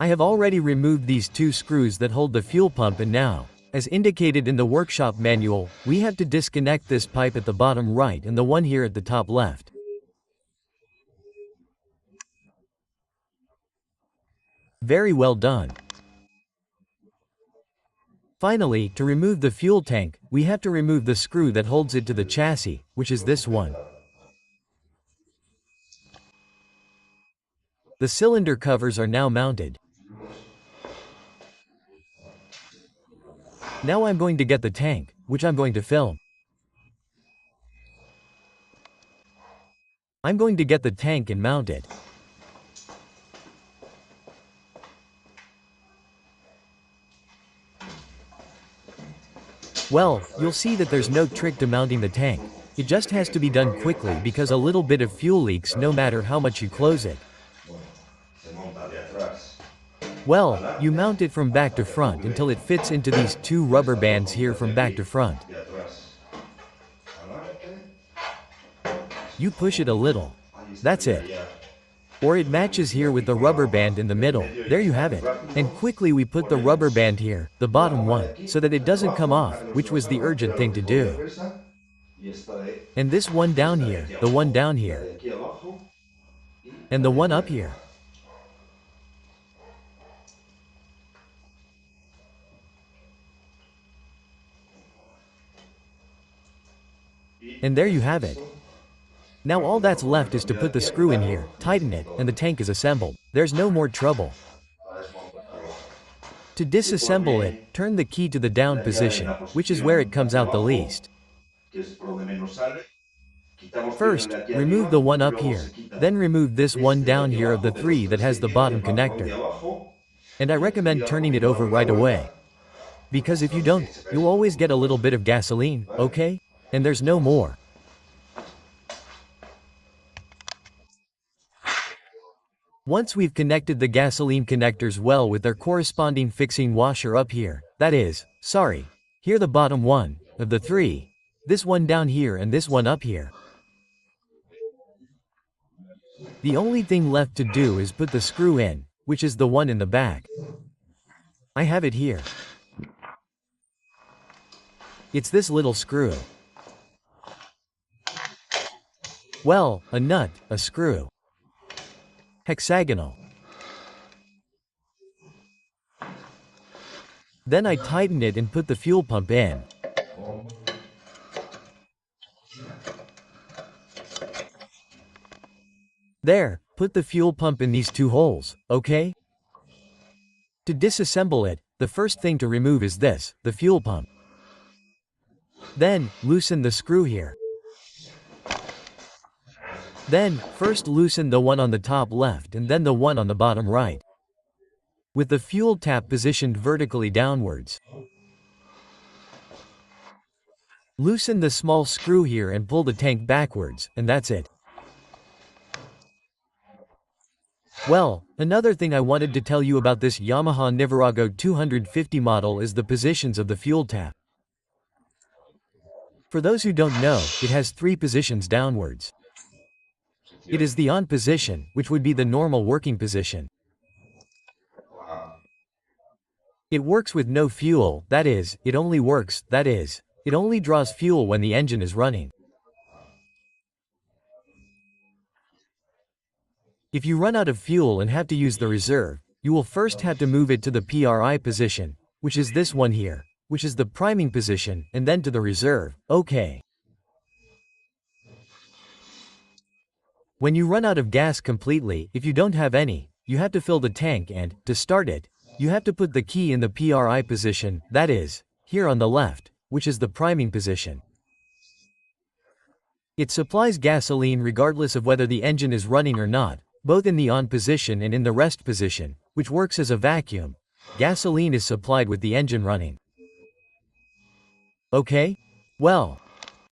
I have already removed these two screws that hold the fuel pump, and now, as indicated in the workshop manual, we have to disconnect this pipe at the bottom right and the one here at the top left. Very well done. Finally, to remove the fuel tank, we have to remove the screw that holds it to the chassis, which is this one. The cylinder covers are now mounted. Now I'm going to get the tank, which I'm going to film. I'm going to get the tank and mount it. Well, you'll see that there's no trick to mounting the tank. It just has to be done quickly because a little bit of fuel leaks no matter how much you close it. Well, you mount it from back to front until it fits into these two rubber bands here from back to front. You push it a little. That's it. Or it matches here with the rubber band in the middle. There you have it. And quickly we put the rubber band here, the bottom one, so that it doesn't come off, which was the urgent thing to do. And this one down here, the one down here, and the one up here. And there you have it. Now all that's left is to put the screw in here, tighten it, and the tank is assembled. There's no more trouble. To disassemble it, turn the key to the down position, which is where it comes out the least. First, remove the one up here, then remove this one down here of the three that has the bottom connector. And I recommend turning it over right away. Because if you don't, you'll always get a little bit of gasoline, okay? And there's no more. Once we've connected the gasoline connectors well with their corresponding fixing washer up here, here the bottom one, of the three, this one down here and this one up here. The only thing left to do is put the screw in, which is the one in the back. I have it here. It's this little screw. Well, a nut, a screw. Hexagonal. Then I tighten it and put the fuel pump in. There, put the fuel pump in these two holes, okay? To disassemble it, the first thing to remove is this, the fuel pump. Then, loosen the screw here. Then, first loosen the one on the top left and then the one on the bottom right, with the fuel tap positioned vertically downwards. Loosen the small screw here and pull the tank backwards, and that's it. Well, another thing I wanted to tell you about this Yamaha Virago 250 model is the positions of the fuel tap. For those who don't know, it has three positions downwards. It is the on position, which would be the normal working position. It works with no fuel, that is, it only draws fuel when the engine is running. If you run out of fuel and have to use the reserve, you will first have to move it to the PRI position, which is this one here, which is the priming position, and then to the reserve, okay. When you run out of gas completely, if you don't have any, you have to fill the tank and, to start it, you have to put the key in the PRI position, that is, here on the left, which is the priming position. It supplies gasoline regardless of whether the engine is running or not, both in the on position and in the rest position, which works as a vacuum. Gasoline is supplied with the engine running. Okay? Well,